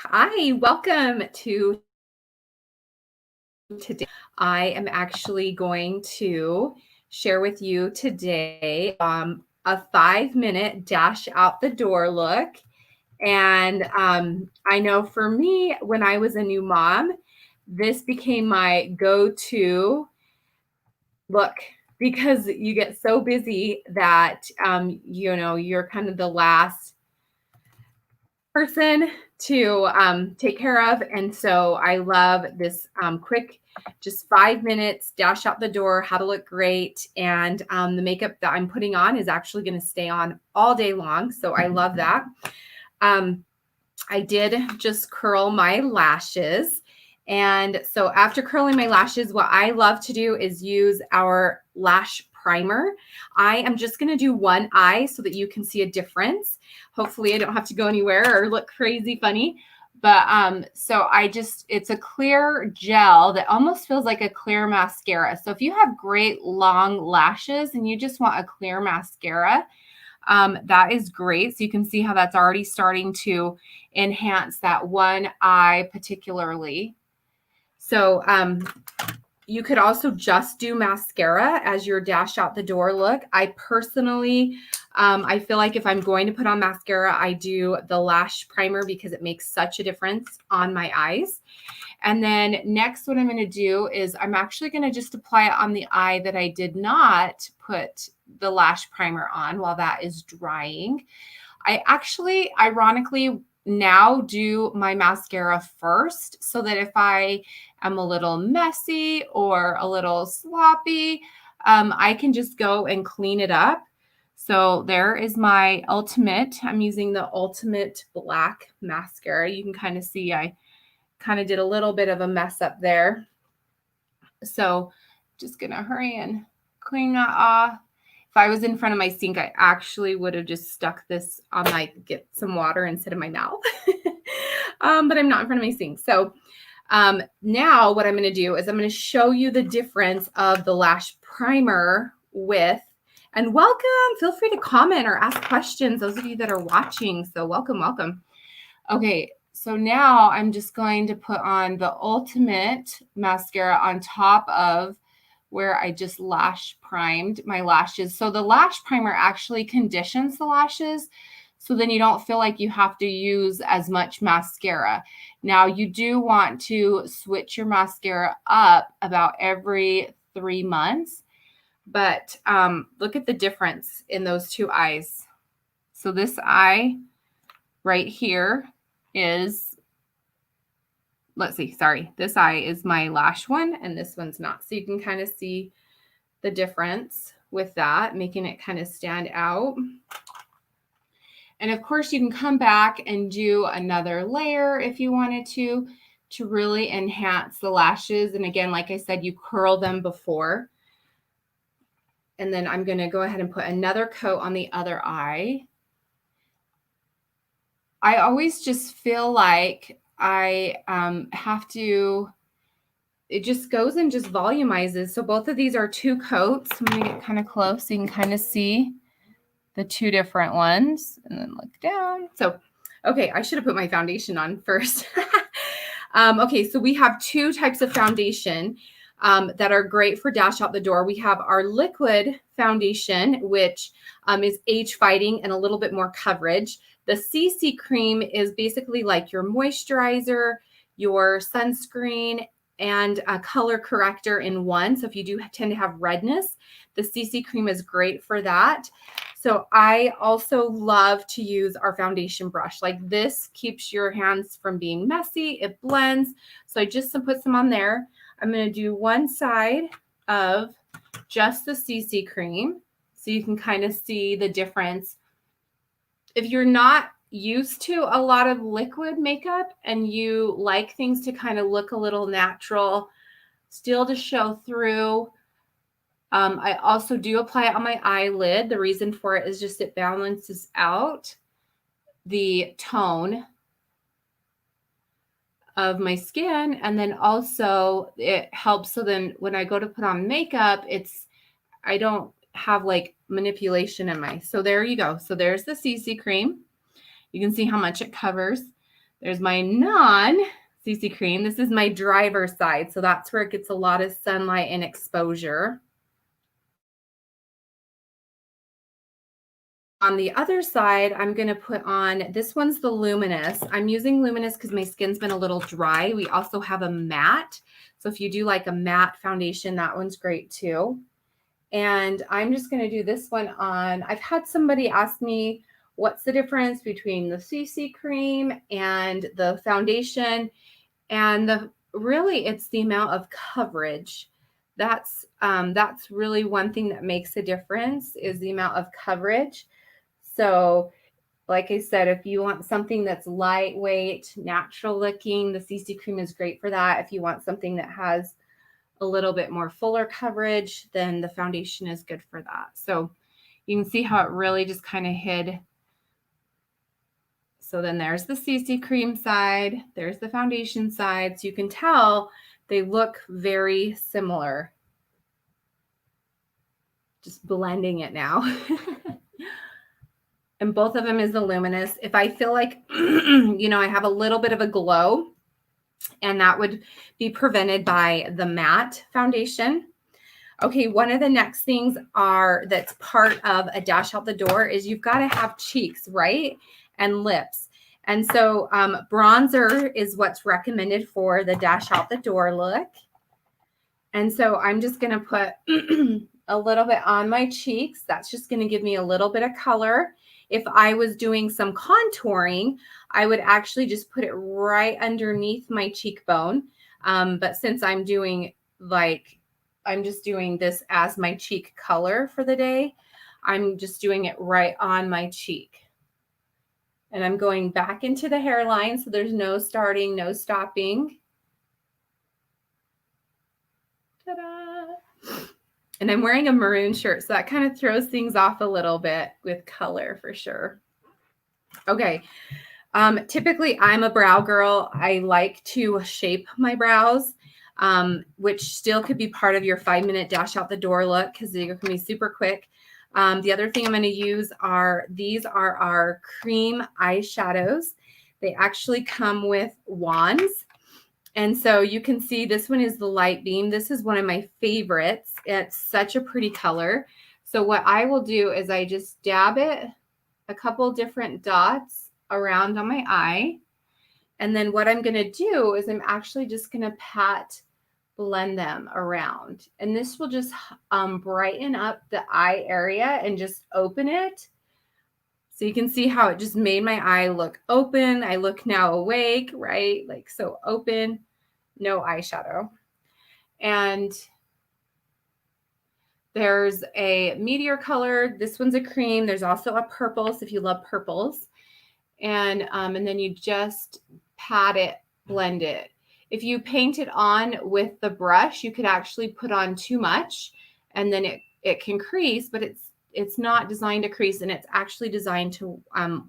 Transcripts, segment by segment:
Hi, welcome to today. I am actually going to share with you today a 5-minute dash out the door look. And I know for me, when I was a new mom, this became my go-to look because you get so busy that you're kind of the last person to take care of. And so I love this quick, just 5 minutes, dash out the door, how to look great. And the makeup that I'm putting on is actually going to stay on all day long. So I love that. I did just curl my lashes. And so after curling my lashes, what I love to do is use our Lash Primer. I am just going to do one eye so that you can see a difference. Hopefully I don't have to go anywhere or look crazy funny. But so it's a clear gel that almost feels like a clear mascara. So if you have great long lashes and you just want a clear mascara, that is great. So you can see how that's already starting to enhance that one eye particularly. So you could also just do mascara as your dash out the door look. I personally, I feel like if I'm going to put on mascara, I do the Lash Primer because it makes such a difference on my eyes. And then next, what I'm going to do is I'm actually going to just apply it on the eye that I did not put the Lash Primer on while that is drying. I actually, ironically, now do my mascara first so that if I am a little messy or a little sloppy, I can just go and clean it up. So there is my Ultimate. I'm using the Ultimate Black Mascara. You can kind of see I kind of did a little bit of a mess up there. So just going to hurry and clean that off. If I was in front of my sink, I actually would have just stuck this on get some water instead of my mouth. But I'm not in front of my sink. So now what I'm going to do is I'm going to show you the difference of the Lash Primer with, and welcome. Feel free to comment or ask questions, those of you that are watching. So welcome. Okay, so now I'm just going to put on the Ultimate Mascara on top of where I just lash primed my lashes. So the Lash Primer actually conditions the lashes, so then you don't feel like you have to use as much mascara. Now, you do want to switch your mascara up about every 3 months, but look at the difference in those two eyes. So this eye right here is, let's see, sorry, this eye is my lash one and this one's not. So you can kind of see the difference with that, making it kind of stand out. And of course, you can come back and do another layer if you wanted to really enhance the lashes. And again, like I said, you curl them before. And then I'm going to go ahead and put another coat on the other eye. I always just feel like I have to, it just goes and just volumizes. So both of these are 2 coats. I'm going to get kind of close so you can kind of see the 2 different ones and then look down. So, okay, I should have put my foundation on first. Okay, so we have 2 types of foundation that are great for dash out the door. We have our liquid foundation, which is age fighting and a little bit more coverage. The CC cream is basically like your moisturizer, your sunscreen, and a color corrector in one. So if you do tend to have redness, the CC cream is great for that. So I also love to use our foundation brush. Like this keeps your hands from being messy. It blends. So I just put some on there. I'm going to do one side of just the CC cream so you can kind of see the difference. If you're not used to a lot of liquid makeup and you like things to kind of look a little natural, still to show through, I also do apply it on my eyelid. The reason for it is just it balances out the tone of my skin. And then also it helps so then when I go to put on makeup, I don't have like manipulation in my, so there you go. So there's the CC cream. You can see how much it covers. There's my non-CC cream. This is my driver side. So that's where it gets a lot of sunlight and exposure. On the other side, I'm going to put on, this one's the Luminous. I'm using Luminous because my skin's been a little dry. We also have a matte. So if you do like a matte foundation, that one's great too. And I'm just going to do this one on. I've had somebody ask me, what's the difference between the CC cream and the foundation? And really, it's the amount of coverage. That's really one thing that makes a difference, is the amount of coverage. So like I said, if you want something that's lightweight, natural looking, the CC cream is great for that. If you want something that has a little bit more fuller coverage, then the foundation is good for that. So you can see how it really just kind of hid. So then there's the CC cream side, there's the foundation side. So you can tell they look very similar. Just blending it now. And both of them is the Luminous. If I feel like, you know, I have a little bit of a glow, and that would be prevented by the matte foundation. Okay, one of the next things that's part of a dash out the door is you've got to have cheeks, right? And lips. And so bronzer is what's recommended for the dash out the door look. And so I'm just going to put a little bit on my cheeks. That's just going to give me a little bit of color. If I was doing some contouring, I would actually just put it right underneath my cheekbone. But since I'm doing I'm just doing this as my cheek color for the day, I'm just doing it right on my cheek. And I'm going back into the hairline, so there's no starting, no stopping. Ta-da! And I'm wearing a maroon shirt, so that kind of throws things off a little bit with color for sure. Okay. Typically, I'm a brow girl. I like to shape my brows, which still could be part of your 5-minute dash out the door look because they can be super quick. The other thing I'm going to use these are our cream eyeshadows. They actually come with wands. And so you can see this one is the Light Beam. This is one of my favorites. It's such a pretty color. So what I will do is I just dab it a couple different dots around on my eye. And then what I'm going to do is I'm actually just going to blend them around. And this will just brighten up the eye area and just open it. So you can see how it just made my eye look open. I look now awake, right? Like so open, no eyeshadow. And there's a meteor color. This one's a cream. There's also a purple, so if you love purples. And then you just pat it, blend it. If you paint it on with the brush, you could actually put on too much, and then it can crease, but it's not designed to crease, and it's actually designed to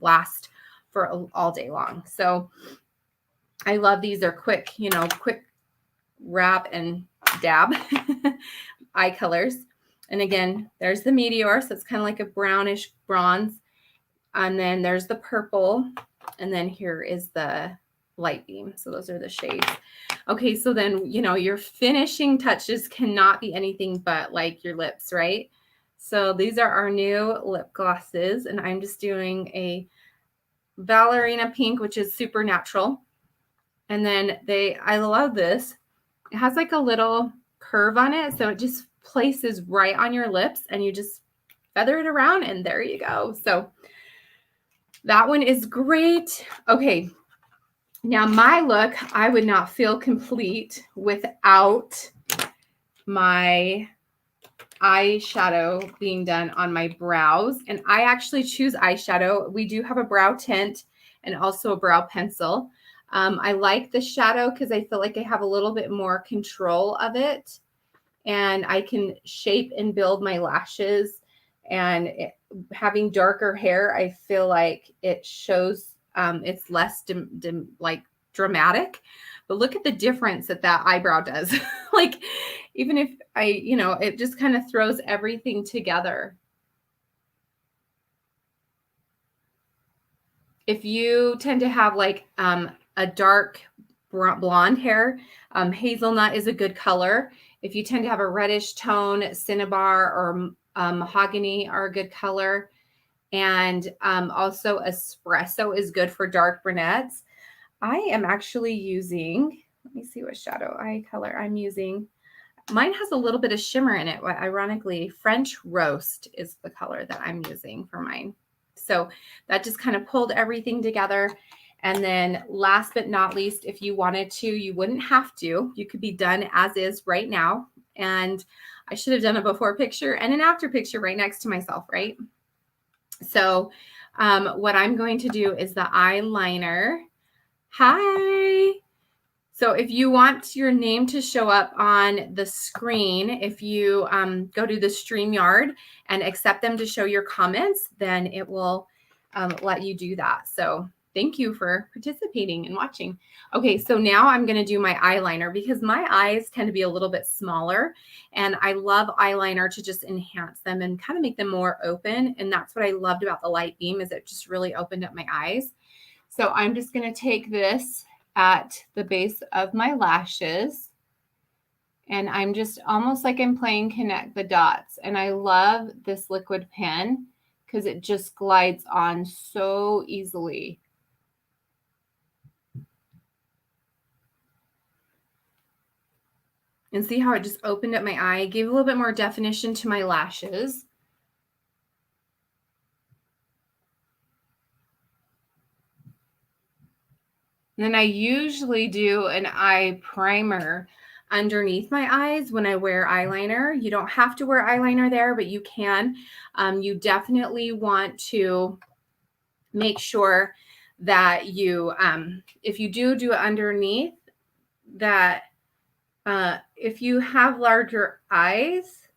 last for all day long. So I love these. They're quick, quick wrap and dab eye colors. And again, there's the meteor. So it's kind of like a brownish bronze. And then there's the purple. And then here is the Light Beam. So those are the shades. Okay, so then, your finishing touches cannot be anything but like your lips, right? So these are our new lip glosses. And I'm just doing a ballerina pink, which is super natural. And then I love this. It has like a little curve on it. So it just places right on your lips, and you just feather it around, and there you go. So that one is great. Okay. Now my look, I would not feel complete without my eyeshadow being done on my brows. And I actually choose eyeshadow. We do have a brow tint and also a brow pencil. I like the shadow because I feel like I have a little bit more control of it, and I can shape and build my lashes. And having darker hair, I feel like it shows it's less dramatic. But look at the difference that eyebrow does. Like, even if it just kind of throws everything together. If you tend to have like a dark blonde hair, hazelnut is a good color. If you tend to have a reddish tone, cinnabar or mahogany are a good color. And also espresso is good for dark brunettes. I am actually using, let me see what shadow eye color I'm using. Mine has a little bit of shimmer in it. Ironically, French Roast is the color that I'm using for mine. So that just kind of pulled everything together. And then last but not least, if you wanted to, you wouldn't have to. You could be done as is right now. And I should have done a before picture and an after picture right next to myself, right? So what I'm going to do is the eyeliner. Hi. So if you want your name to show up on the screen, if you go to the StreamYard and accept them to show your comments, then it will let you do that. So thank you for participating and watching. Okay, so now I'm going to do my eyeliner because my eyes tend to be a little bit smaller, and I love eyeliner to just enhance them and kind of make them more open. And that's what I loved about the light beam, is it just really opened up my eyes. So I'm just going to take this at the base of my lashes, and I'm just almost like I'm playing connect the dots. And I love this liquid pen because it just glides on so easily. And see how it just opened up my eye, gave a little bit more definition to my lashes. And then I usually do an eye primer underneath my eyes when I wear eyeliner. You don't have to wear eyeliner there, but you can. You definitely want to make sure that you, if you do it underneath, that if you have larger eyes,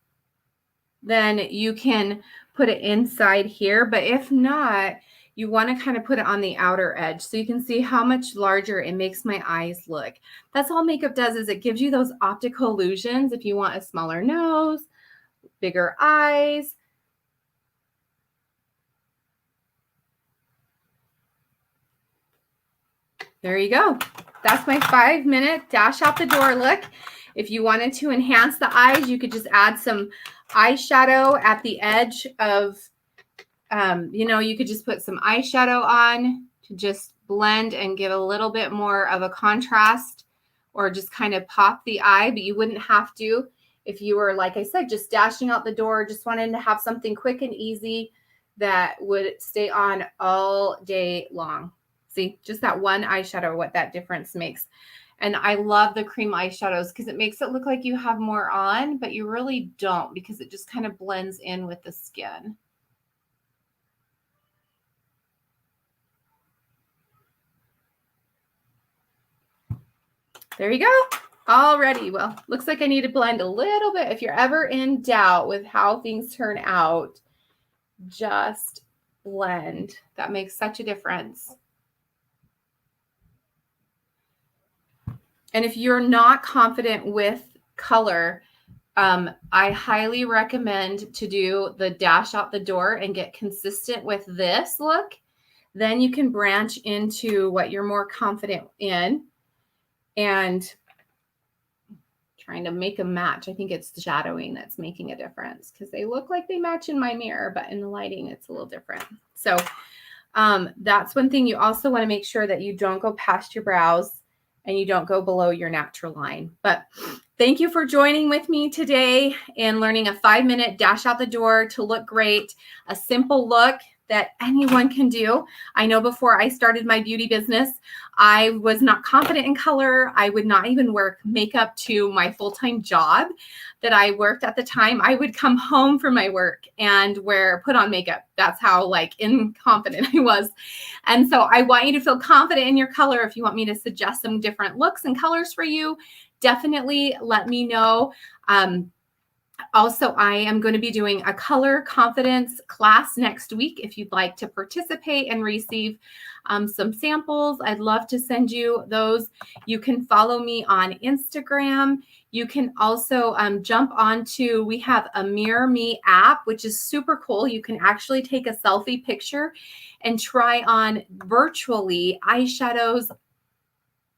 then you can put it inside here. But if not, you want to kind of put it on the outer edge so you can see how much larger it makes my eyes look. That's all makeup does, is it gives you those optical illusions. If you want a smaller nose, bigger eyes. There you go. That's my 5-minute dash out the door look. If you wanted to enhance the eyes, you could just add some eyeshadow at the edge of, you could just put some eyeshadow on to just blend and give a little bit more of a contrast, or just kind of pop the eye, but you wouldn't have to if you were, like I said, just dashing out the door, just wanting to have something quick and easy that would stay on all day long. See, just that one eyeshadow, what that difference makes. And I love the cream eyeshadows because it makes it look like you have more on, but you really don't, because it just kind of blends in with the skin. There you go. Already. Well, looks like I need to blend a little bit. If you're ever in doubt with how things turn out, just blend. That makes such a difference. And if you're not confident with color, I highly recommend to do the dash out the door and get consistent with this look. Then you can branch into what you're more confident in. And trying to make a match. I think it's the shadowing that's making a difference, because they look like they match in my mirror, but in the lighting, it's a little different. So that's one thing. You also want to make sure that you don't go past your brows and you don't go below your natural line. But thank you for joining with me today and learning a 5-minute dash out the door to look great, a simple look that anyone can do. I know before I started my beauty business, I was not confident in color. I would not even wear makeup to my full-time job that I worked at the time. I would come home from my work and put on makeup. That's how inconfident I was. And so I want you to feel confident in your color. If you want me to suggest some different looks and colors for you, definitely let me know. Also, I am going to be doing a color confidence class next week. If you'd like to participate and receive some samples, I'd love to send you those. You can follow me on Instagram. You can also jump onto, we have a Mirror Me app, which is super cool. You can actually take a selfie picture and try on virtually eyeshadows,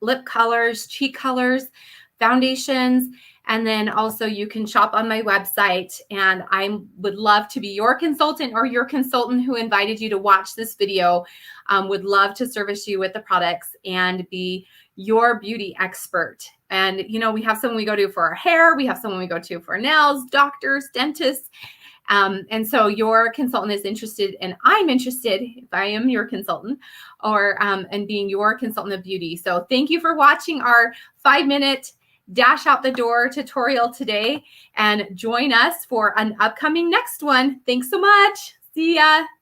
lip colors, cheek colors, foundations. And then also you can shop on my website, and I would love to be your consultant or your consultant who invited you to watch this video. Would love to service you with the products and be your beauty expert. And, you know, we have someone we go to for our hair. We have someone we go to for nails, doctors, dentists. And so your consultant is interested, and I'm interested if I am your consultant, or and being your consultant of beauty. So thank you for watching our 5-minute dash out the door tutorial today, and join us for an upcoming next one. Thanks so much. See ya.